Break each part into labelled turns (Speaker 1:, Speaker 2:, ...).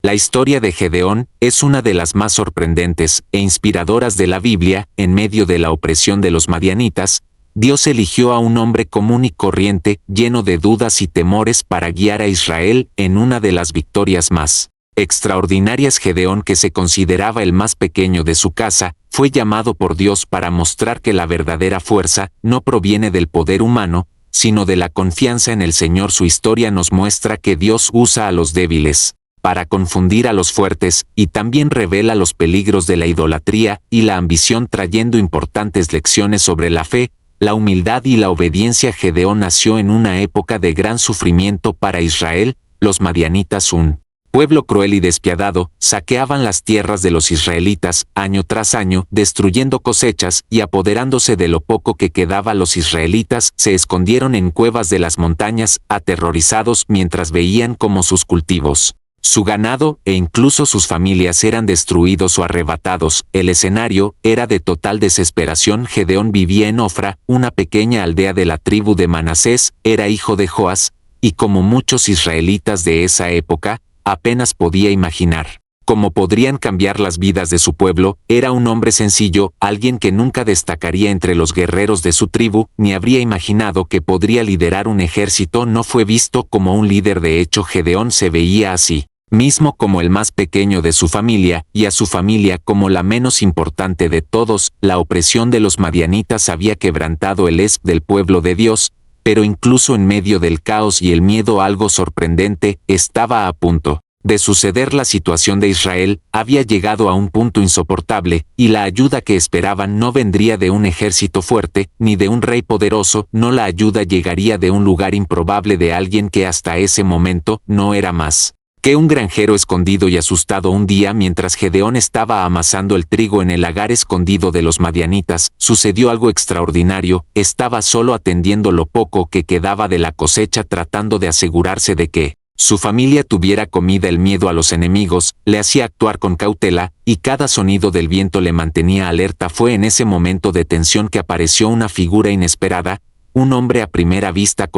Speaker 1: La historia de Gedeón es una de las más sorprendentes e inspiradoras de la Biblia. En medio de la opresión de los madianitas, Dios eligió a un hombre común y corriente, lleno de dudas y temores, para guiar a Israel en una de las victorias más extraordinarias. Gedeón, que se consideraba el más pequeño de su casa, fue llamado por Dios para mostrar que la verdadera fuerza no proviene del poder humano, sino de la confianza en el Señor. Su historia nos muestra que Dios usa a los débiles para confundir a los fuertes, y también revela los peligros de la idolatría y la ambición, trayendo importantes lecciones sobre la fe, la humildad y la obediencia. Gedeón nació en una época de gran sufrimiento para Israel. Los madianitas, un pueblo cruel y despiadado, saqueaban las tierras de los israelitas año tras año, destruyendo cosechas y apoderándose de lo poco que quedaba. Los israelitas se escondieron en cuevas de las montañas, aterrorizados mientras veían cómo sus cultivos, su ganado e incluso sus familias eran destruidos o arrebatados. El escenario era de total desesperación. Gedeón vivía en Ofra, una pequeña aldea de la tribu de Manasés, era hijo de Joás, y como muchos israelitas de esa época, apenas podía imaginar cómo podrían cambiar las vidas de su pueblo. Era un hombre sencillo, alguien que nunca destacaría entre los guerreros de su tribu, ni habría imaginado que podría liderar un ejército. No fue visto como un líder. De hecho, Gedeón se veía así mismo como el más pequeño de su familia, y a su familia como la menos importante de todos. La opresión de los madianitas había quebrantado el del pueblo de Dios, pero incluso en medio del caos y el miedo, algo sorprendente estaba a punto de suceder. La situación de Israel había llegado a un punto insoportable, y la ayuda que esperaban no vendría de un ejército fuerte, ni de un rey poderoso. No, la ayuda llegaría de un lugar improbable, de alguien que hasta ese momento no era más que un granjero escondido y asustado. Un día, mientras Gedeón estaba amasando el trigo en el lagar escondido de los madianitas, sucedió algo extraordinario. Estaba solo atendiendo lo poco que quedaba de la cosecha, tratando de asegurarse de que su familia tuviera comida. El miedo a los enemigos le hacía actuar con cautela, y cada sonido del viento le mantenía alerta. Fue en ese momento de tensión que apareció una figura inesperada, un hombre a primera vista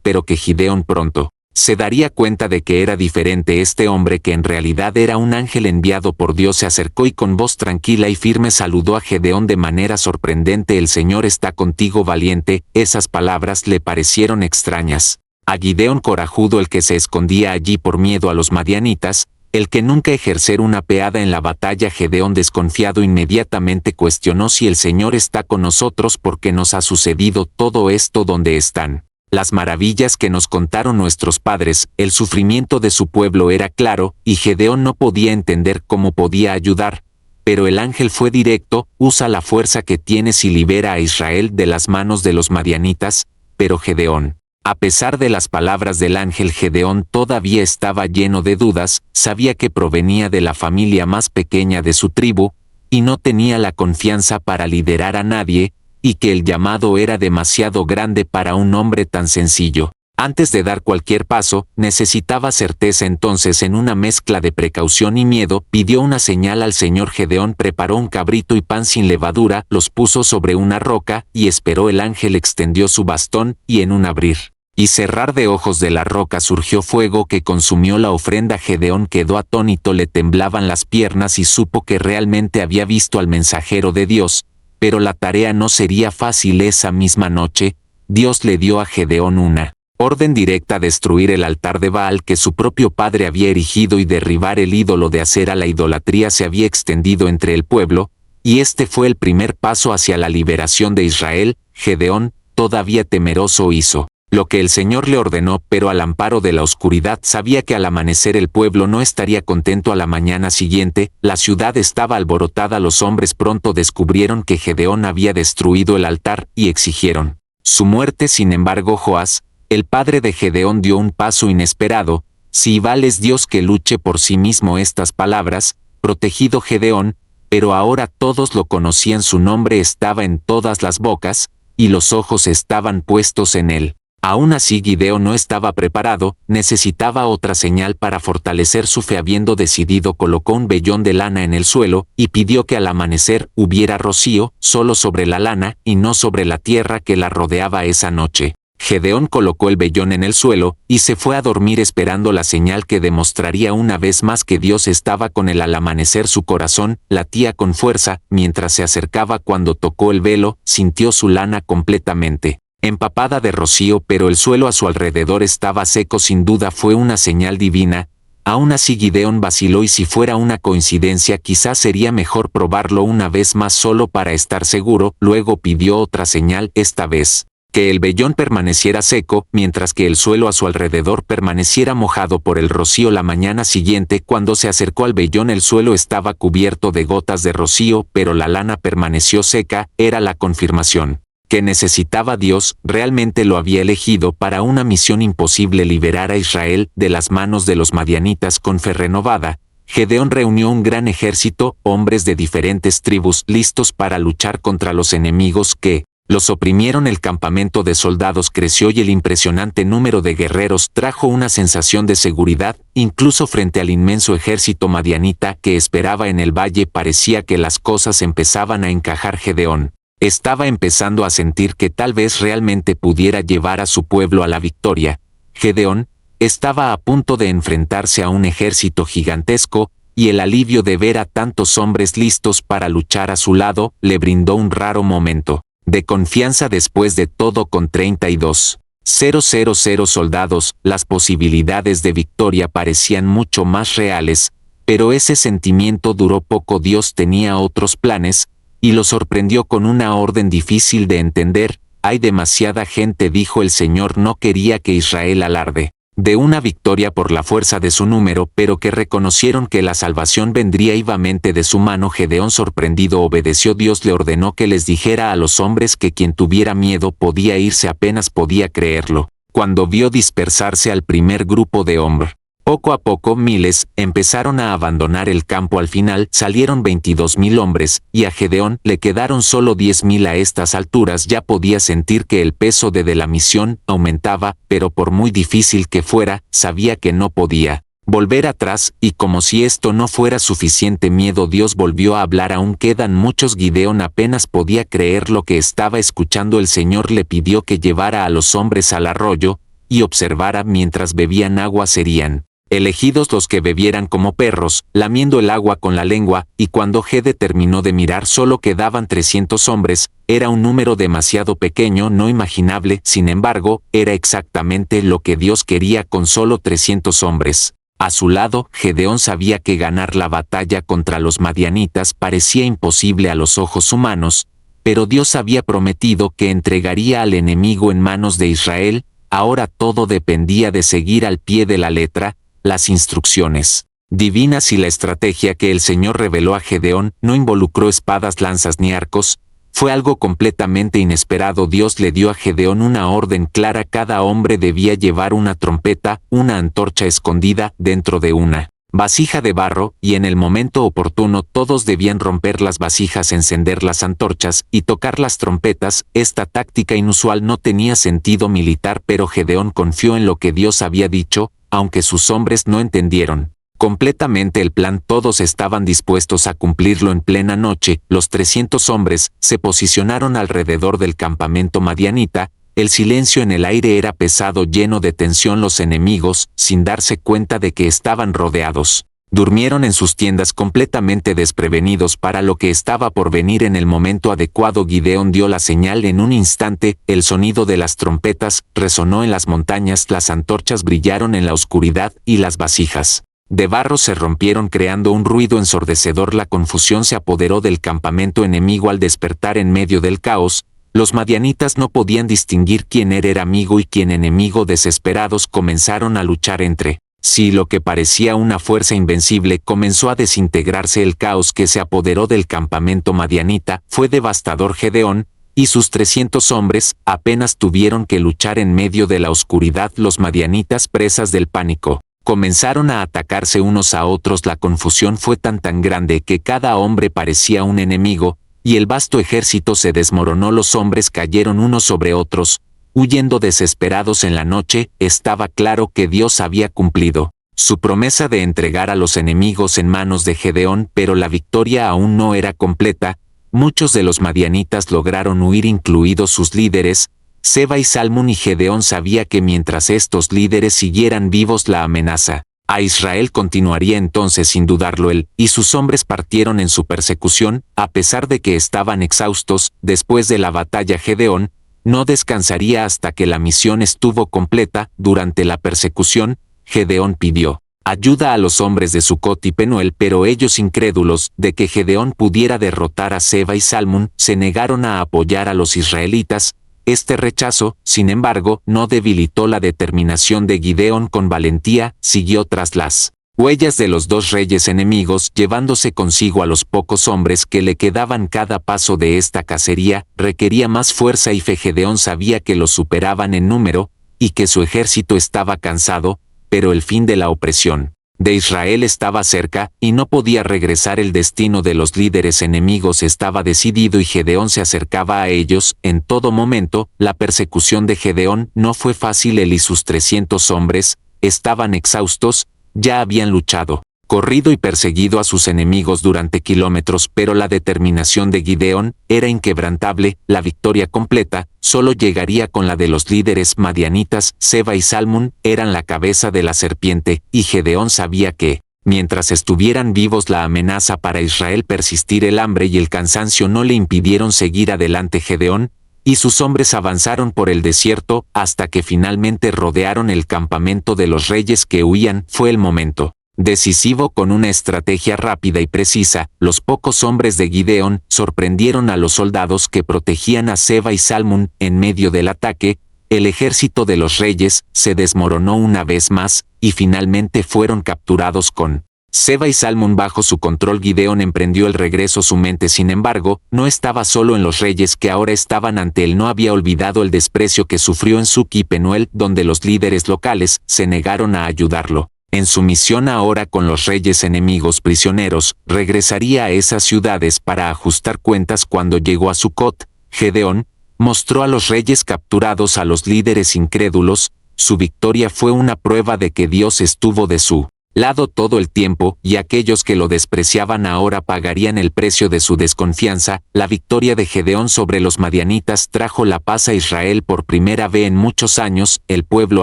Speaker 1: pero que Gedeón pronto se daría cuenta de que era diferente. Este hombre, que en realidad era un ángel enviado por Dios, se acercó y con voz tranquila y firme saludó a Gedeón de manera sorprendente. El Señor está contigo, valiente. Esas palabras le parecieron extrañas a Gedeón corajudo, el que se escondía allí por miedo a los madianitas, el que nunca ejercer una peada en la batalla. Gedeón, desconfiado, inmediatamente cuestionó: si el Señor está con nosotros, ¿por qué nos ha sucedido todo esto? ¿Dónde están las maravillas que nos contaron nuestros padres? El sufrimiento de su pueblo era claro, y Gedeón no podía entender cómo podía ayudar. Pero el ángel fue directo: usa la fuerza que tienes y libera a Israel de las manos de los madianitas. Pero Gedeón, a pesar de las palabras del ángel, Gedeón todavía estaba lleno de dudas. Sabía que provenía de la familia más pequeña de su tribu, y no tenía la confianza para liderar a nadie, y que el llamado era demasiado grande para un hombre tan sencillo. Antes de dar cualquier paso, necesitaba certeza. Entonces, en una mezcla de precaución y miedo, pidió una señal al Señor. Gedeón preparó un cabrito y pan sin levadura, los puso sobre una roca, y esperó. El ángel extendió su bastón, y en un abrir y cerrar de ojos de la roca surgió fuego que consumió la ofrenda. Gedeón quedó atónito, le temblaban las piernas y supo que realmente había visto al mensajero de Dios. Pero la tarea no sería fácil. Esa misma noche, Dios le dio a Gedeón una orden directa: destruir el altar de Baal que su propio padre había erigido y derribar el ídolo de acera. La idolatría se había extendido entre el pueblo, y este fue el primer paso hacia la liberación de Israel. Gedeón, todavía temeroso, hizo lo que el Señor le ordenó, pero al amparo de la oscuridad. Sabía que al amanecer el pueblo no estaría contento. A la mañana siguiente, la ciudad estaba alborotada. Los hombres pronto descubrieron que Gedeón había destruido el altar, y exigieron su muerte. Sin embargo, Joás, el padre de Gedeón, dio un paso inesperado: si Baal es Dios, que luche por sí mismo. Estas palabras, protegido Gedeón, pero ahora todos lo conocían. Su nombre estaba en todas las bocas, y los ojos estaban puestos en él. Aún así, Gedeón no estaba preparado, necesitaba otra señal para fortalecer su fe. Habiendo decidido, colocó un vellón de lana en el suelo, y pidió que al amanecer hubiera rocío, solo sobre la lana, y no sobre la tierra que la rodeaba esa noche. Gedeón colocó el vellón en el suelo y se fue a dormir esperando la señal que demostraría una vez más que Dios estaba con él. Al amanecer su corazón latía con fuerza, mientras se acercaba cuando tocó el velo, sintió su lana completamente empapada de rocío, pero el suelo a su alrededor estaba seco. Sin duda fue una señal divina. Aún así Gideón vaciló, y si fuera una coincidencia quizás sería mejor probarlo una vez más solo para estar seguro. Luego pidió otra señal, esta vez que el vellón permaneciera seco, mientras que el suelo a su alrededor permaneciera mojado por el rocío. La mañana siguiente, cuando se acercó al vellón, el suelo estaba cubierto de gotas de rocío, pero la lana permaneció seca. Era la confirmación que necesitaba. Dios realmente lo había elegido para una misión imposible: liberar a Israel de las manos de los madianitas. Con fe renovada, Gedeón reunió un gran ejército, hombres de diferentes tribus, listos para luchar contra los enemigos que los oprimieron. El campamento de soldados creció y el impresionante número de guerreros trajo una sensación de seguridad, incluso frente al inmenso ejército madianita que esperaba en el valle. Parecía que las cosas empezaban a encajar. Gedeón estaba empezando a sentir que tal vez realmente pudiera llevar a su pueblo a la victoria. Gedeón estaba a punto de enfrentarse a un ejército gigantesco, y el alivio de ver a tantos hombres listos para luchar a su lado le brindó un raro momento de confianza. Después de todo, con 32,000 soldados, las posibilidades de victoria parecían mucho más reales, pero ese sentimiento duró poco. Dios tenía otros planes, y lo sorprendió con una orden difícil de entender. Hay demasiada gente, dijo el Señor. No quería que Israel alarde de una victoria por la fuerza de su número, pero que reconocieron que la salvación vendría vivamente de su mano. Gedeón, sorprendido, obedeció. Dios le ordenó que les dijera a los hombres que quien tuviera miedo podía irse. Apenas podía creerlo cuando vio dispersarse al primer grupo de hombres. Poco a poco miles empezaron a abandonar el campo. Al final salieron 22,000 hombres, y a Gedeón le quedaron solo 10,000. A estas alturas ya podía sentir que el peso de la misión aumentaba, pero por muy difícil que fuera, sabía que no podía volver atrás. Y como si esto no fuera suficiente miedo, Dios volvió a hablar. Aún quedan muchos. Gideón apenas podía creer lo que estaba escuchando. El Señor le pidió que llevara a los hombres al arroyo y observara mientras bebían agua. Serían elegidos los que bebieran como perros, lamiendo el agua con la lengua, y cuando Gede terminó de mirar solo quedaban 300 hombres. Era un número demasiado pequeño, no imaginable. Sin embargo, era exactamente lo que Dios quería. Con solo 300 hombres a su lado, Gedeón sabía que ganar la batalla contra los madianitas parecía imposible a los ojos humanos, pero Dios había prometido que entregaría al enemigo en manos de Israel. Ahora todo dependía de seguir al pie de la letra las instrucciones divinas, y la estrategia que el Señor reveló a Gedeón no involucró espadas, lanzas ni arcos. Fue algo completamente inesperado. Dios le dio a Gedeón una orden clara: cada hombre debía llevar una trompeta, una antorcha escondida dentro de una vasija de barro, y en el momento oportuno todos debían romper las vasijas, encender las antorchas y tocar las trompetas. Esta táctica inusual no tenía sentido militar, pero Gedeón confió en lo que Dios había dicho. Aunque sus hombres no entendieron completamente el plan, todos estaban dispuestos a cumplirlo. En plena noche, los 300 hombres se posicionaron alrededor del campamento madianita. El silencio en el aire era pesado, lleno de tensión. Los enemigos, sin darse cuenta de que estaban rodeados, durmieron en sus tiendas completamente desprevenidos para lo que estaba por venir. En el momento adecuado, Gideón dio la señal. En un instante, el sonido de las trompetas resonó en las montañas, las antorchas brillaron en la oscuridad y las vasijas de barro se rompieron creando un ruido ensordecedor. La confusión se apoderó del campamento enemigo. Al despertar en medio del caos, los madianitas no podían distinguir quién era amigo y quién enemigo. Desesperados comenzaron a luchar entre sí. Lo que parecía una fuerza invencible comenzó a desintegrarse. El caos que se apoderó del campamento madianita fue devastador. Gedeón y sus 300 hombres apenas tuvieron que luchar en medio de la oscuridad. Los madianitas, presas del pánico, comenzaron a atacarse unos a otros. La confusión fue tan grande que cada hombre parecía un enemigo, y el vasto ejército se desmoronó. Los hombres cayeron unos sobre otros, huyendo desesperados. En la noche, estaba claro que Dios había cumplido su promesa de entregar a los enemigos en manos de Gedeón, pero la victoria aún no era completa. Muchos de los madianitas lograron huir, incluidos sus líderes. Seba y Salmón, y Gedeón sabía que mientras estos líderes siguieran vivos la amenaza a Israel continuaría. Entonces, sin dudarlo, él y sus hombres partieron en su persecución, a pesar de que estaban exhaustos. Después de la batalla, Gedeón no descansaría hasta que la misión estuvo completa. Durante la persecución, Gedeón pidió ayuda a los hombres de Sucot y Penuel, pero ellos, incrédulos de que Gedeón pudiera derrotar a Seba y Salmón, se negaron a apoyar a los israelitas. Este rechazo, sin embargo, no debilitó la determinación de Gideón. Con valentía, siguió tras las huellas de los dos reyes enemigos, llevándose consigo a los pocos hombres que le quedaban. Cada paso de esta cacería requería más fuerza y fe. Gedeón sabía que los superaban en número, y que su ejército estaba cansado, pero el fin de la opresión de Israel estaba cerca, y no podía regresar. El destino de los líderes enemigos estaba decidido, y Gedeón se acercaba a ellos en todo momento. La persecución de Gedeón no fue fácil. Él y sus 300 hombres estaban exhaustos, ya habían luchado, corrido y perseguido a sus enemigos durante kilómetros, pero la determinación de Gideón era inquebrantable. La victoria completa solo llegaría con la de los líderes madianitas. Seba y Salmón eran la cabeza de la serpiente, y Gedeón sabía que, mientras estuvieran vivos, la amenaza para Israel persistir. El hambre y el cansancio no le impidieron seguir adelante. Gedeón y sus hombres avanzaron por el desierto hasta que finalmente rodearon el campamento de los reyes que huían. Fue el momento decisivo. Con una estrategia rápida y precisa, los pocos hombres de Gideón sorprendieron a los soldados que protegían a Seba y Salmón. En medio del ataque, el ejército de los reyes se desmoronó una vez más, y finalmente fueron capturados. Con Seba y Salmón bajo su control, Gideón emprendió el regreso. Su mente, sin embargo, no estaba solo en los reyes que ahora estaban ante él. No había olvidado el desprecio que sufrió en Suc y Penuel, donde los líderes locales se negaron a ayudarlo. En su misión ahora con los reyes enemigos prisioneros, regresaría a esas ciudades para ajustar cuentas. Cuando llegó a Sucot, Gedeón mostró a los reyes capturados a los líderes incrédulos. Su victoria fue una prueba de que Dios estuvo de su lado todo el tiempo, y aquellos que lo despreciaban ahora pagarían el precio de su desconfianza. La victoria de Gedeón sobre los madianitas trajo la paz a Israel por primera vez en muchos años. El pueblo,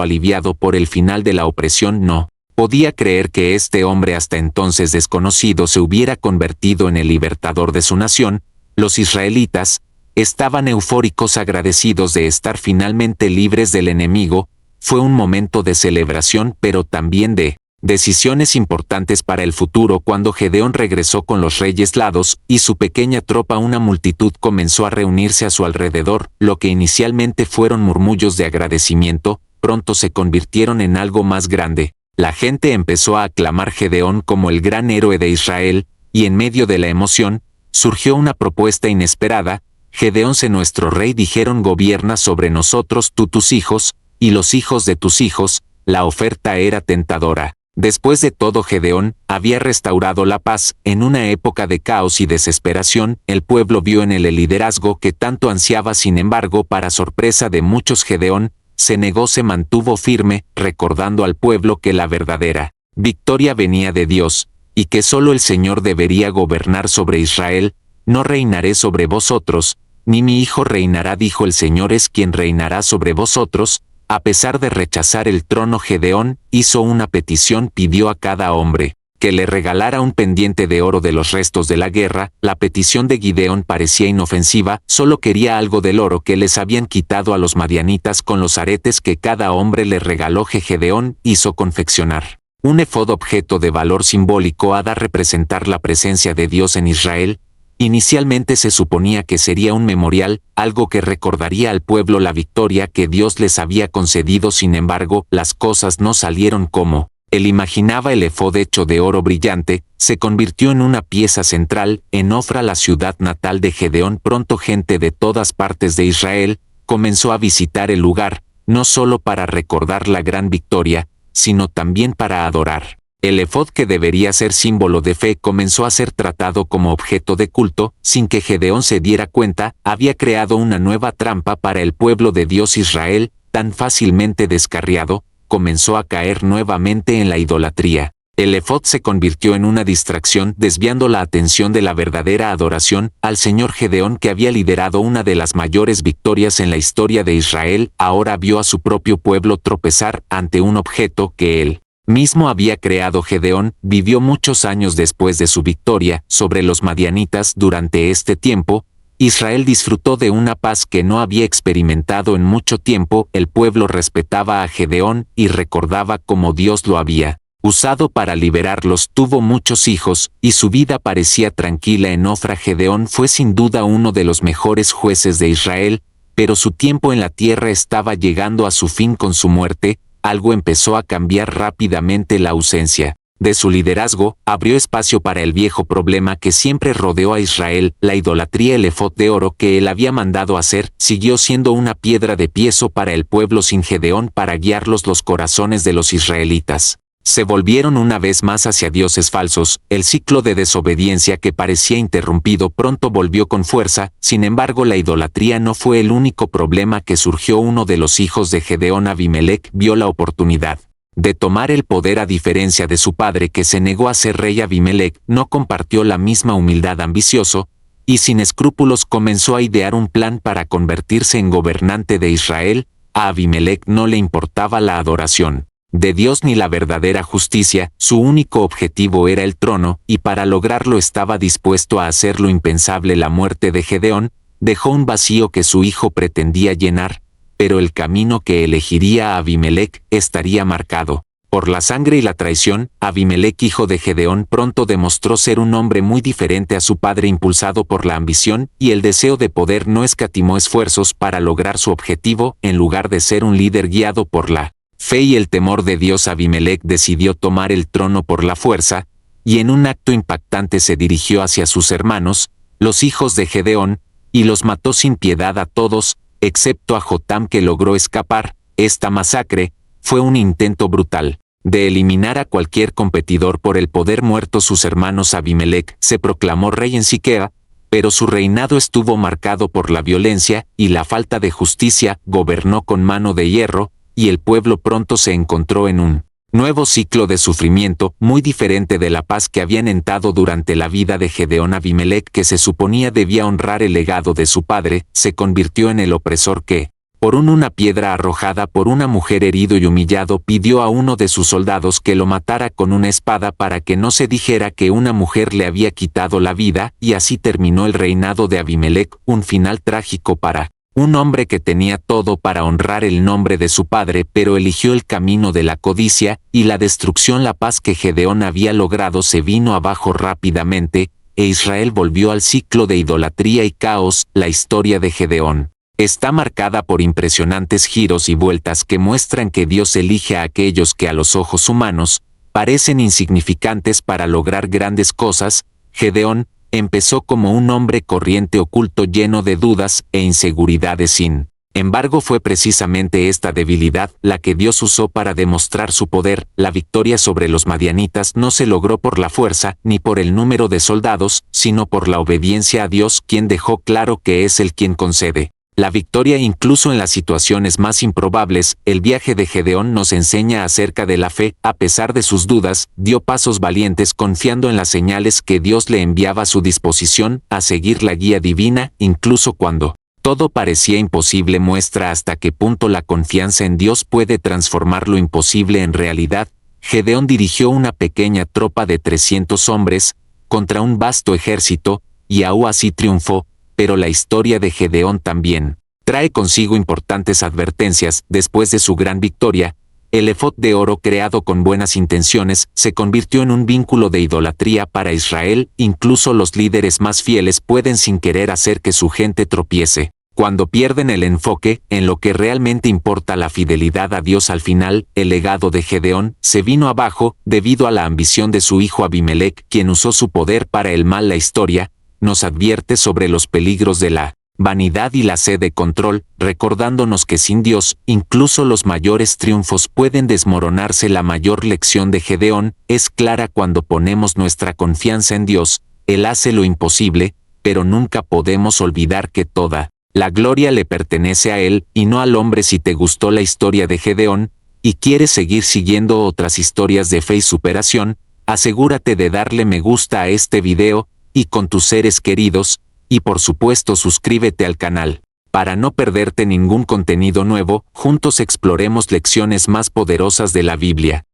Speaker 1: aliviado por el final de la opresión, no podía creer que este hombre hasta entonces desconocido se hubiera convertido en el libertador de su nación. Los israelitas estaban eufóricos, agradecidos de estar finalmente libres del enemigo. Fue un momento de celebración, pero también de decisiones importantes para el futuro. Cuando Gedeón regresó con los reyes lados y su pequeña tropa, una multitud comenzó a reunirse a su alrededor. Lo que inicialmente fueron murmullos de agradecimiento, pronto se convirtieron en algo más grande. La gente empezó a aclamar a Gedeón como el gran héroe de Israel, y en medio de la emoción, surgió una propuesta inesperada. Gedeón, sé nuestro rey, dijeron, gobierna sobre nosotros tú, tus hijos, y los hijos de tus hijos. La oferta era tentadora. Después de todo, Gedeón había restaurado la paz. En una época de caos y desesperación, el pueblo vio en él el liderazgo que tanto ansiaba. Sin embargo, para sorpresa de muchos, Gedeón se negó, se mantuvo firme, recordando al pueblo que la verdadera victoria venía de Dios, y que solo el Señor debería gobernar sobre Israel. No reinaré sobre vosotros, ni mi hijo reinará, dijo el Señor, es quien reinará sobre vosotros. A pesar de rechazar el trono, Gedeón hizo una petición. Pidió a cada hombre que le regalara un pendiente de oro de los restos de la guerra. La petición de Gideón parecía inofensiva, solo quería algo del oro que les habían quitado a los madianitas con los aretes que cada hombre le regaló. Gedeón hizo confeccionar un efod, objeto de valor simbólico a representar la presencia de Dios en Israel. Inicialmente se suponía que sería un memorial, algo que recordaría al pueblo la victoria que Dios les había concedido. Sin embargo, las cosas no salieron como él imaginaba. El efod, hecho de oro brillante, se convirtió en una pieza central en Ofra, la ciudad natal de Gedeón. Pronto gente de todas partes de Israel comenzó a visitar el lugar, no solo para recordar la gran victoria, sino también para adorar. El efod, que debería ser símbolo de fe, comenzó a ser tratado como objeto de culto. Sin que Gedeón se diera cuenta, había creado una nueva trampa para el pueblo de Dios. Israel, tan fácilmente descarriado, comenzó a caer nuevamente en la idolatría. El efod se convirtió en una distracción, desviando la atención de la verdadera adoración al Señor. Gedeón, que había liderado una de las mayores victorias en la historia de Israel, ahora vio a su propio pueblo tropezar ante un objeto que él mismo había creado. Gedeón vivió muchos años después de su victoria sobre los madianitas. Durante este tiempo, Israel disfrutó de una paz que no había experimentado en mucho tiempo. El pueblo respetaba a Gedeón y recordaba cómo Dios lo había usado para liberarlos. Tuvo muchos hijos, y su vida parecía tranquila en Ofra. Gedeón fue sin duda uno de los mejores jueces de Israel, pero su tiempo en la tierra estaba llegando a su fin con su muerte. Algo empezó a cambiar rápidamente. La ausencia de su liderazgo abrió espacio para el viejo problema que siempre rodeó a Israel, la idolatría. El efod de oro que él había mandado hacer siguió siendo una piedra de tropiezo para el pueblo. Sin Gedeón para guiarlos, los corazones de los israelitas se volvieron una vez más hacia dioses falsos. El ciclo de desobediencia que parecía interrumpido pronto volvió con fuerza. Sin embargo, la idolatría no fue el único problema que surgió. Uno de los hijos de Gedeón, Abimelec, vio la oportunidad de tomar el poder. A diferencia de su padre, que se negó a ser rey, Abimelec no compartió la misma humildad. Ambicioso y sin escrúpulos, comenzó a idear un plan para convertirse en gobernante de Israel. A Abimelec no le importaba la adoración de Dios ni la verdadera justicia. Su único objetivo era el trono, y para lograrlo estaba dispuesto a hacer lo impensable. La muerte de Gedeón dejó un vacío que su hijo pretendía llenar, pero el camino que elegiría a Abimelec estaría marcado por la sangre y la traición. Abimelec, hijo de Gedeón, pronto demostró ser un hombre muy diferente a su padre. Impulsado por la ambición y el deseo de poder, no escatimó esfuerzos para lograr su objetivo. En lugar de ser un líder guiado por la fe y el temor de Dios, Abimelec decidió tomar el trono por la fuerza, y en un acto impactante se dirigió hacia sus hermanos, los hijos de Gedeón, y los mató sin piedad a todos, excepto a Jotam, que logró escapar. Esta masacre fue un intento brutal de eliminar a cualquier competidor por el poder. Muertos sus hermanos, Abimelec se proclamó rey en Siquea, pero su reinado estuvo marcado por la violencia y la falta de justicia. Gobernó con mano de hierro, y el pueblo pronto se encontró en un nuevo ciclo de sufrimiento, muy diferente de la paz que habían entrado durante la vida de Gedeón. Abimelec, que se suponía debía honrar el legado de su padre, se convirtió en el opresor que, por una piedra arrojada por una mujer, herido y humillado, pidió a uno de sus soldados que lo matara con una espada para que no se dijera que una mujer le había quitado la vida. Y así terminó el reinado de Abimelec, un final trágico para un hombre que tenía todo para honrar el nombre de su padre, pero eligió el camino de la codicia y la destrucción. La paz que Gedeón había logrado se vino abajo rápidamente, e Israel volvió al ciclo de idolatría y caos. La historia de Gedeón está marcada por impresionantes giros y vueltas que muestran que Dios elige a aquellos que a los ojos humanos parecen insignificantes para lograr grandes cosas. Gedeón empezó como un hombre corriente, oculto, lleno de dudas e inseguridades. Sin embargo, fue precisamente esta debilidad la que Dios usó para demostrar su poder. La victoria sobre los madianitas no se logró por la fuerza ni por el número de soldados, sino por la obediencia a Dios, quien dejó claro que es Él quien concede la victoria incluso en las situaciones más improbables. El viaje de Gedeón nos enseña acerca de la fe. A pesar de sus dudas, dio pasos valientes, confiando en las señales que Dios le enviaba a su disposición, a seguir la guía divina, incluso cuando todo parecía imposible. Muestra hasta qué punto la confianza en Dios puede transformar lo imposible en realidad. Gedeón dirigió una pequeña tropa de 300 hombres contra un vasto ejército, y aún así triunfó. Pero la historia de Gedeón también trae consigo importantes advertencias. Después de su gran victoria, el efod de oro, creado con buenas intenciones, se convirtió en un vínculo de idolatría para Israel. Incluso los líderes más fieles pueden sin querer hacer que su gente tropiece cuando pierden el enfoque en lo que realmente importa, la fidelidad a Dios. Al final, el legado de Gedeón se vino abajo debido a la ambición de su hijo Abimelec, quien usó su poder para el mal. La historia nos advierte sobre los peligros de la vanidad y la sed de control, recordándonos que sin Dios, incluso los mayores triunfos pueden desmoronarse. La mayor lección de Gedeón es clara: cuando ponemos nuestra confianza en Dios, Él hace lo imposible, pero nunca podemos olvidar que toda la gloria le pertenece a Él y no al hombre. Si te gustó la historia de Gedeón, y quieres seguir siguiendo otras historias de fe y superación, asegúrate de darle me gusta a este video, y con tus seres queridos, y por supuesto suscríbete al canal. Para no perderte ningún contenido nuevo, juntos exploremos lecciones más poderosas de la Biblia.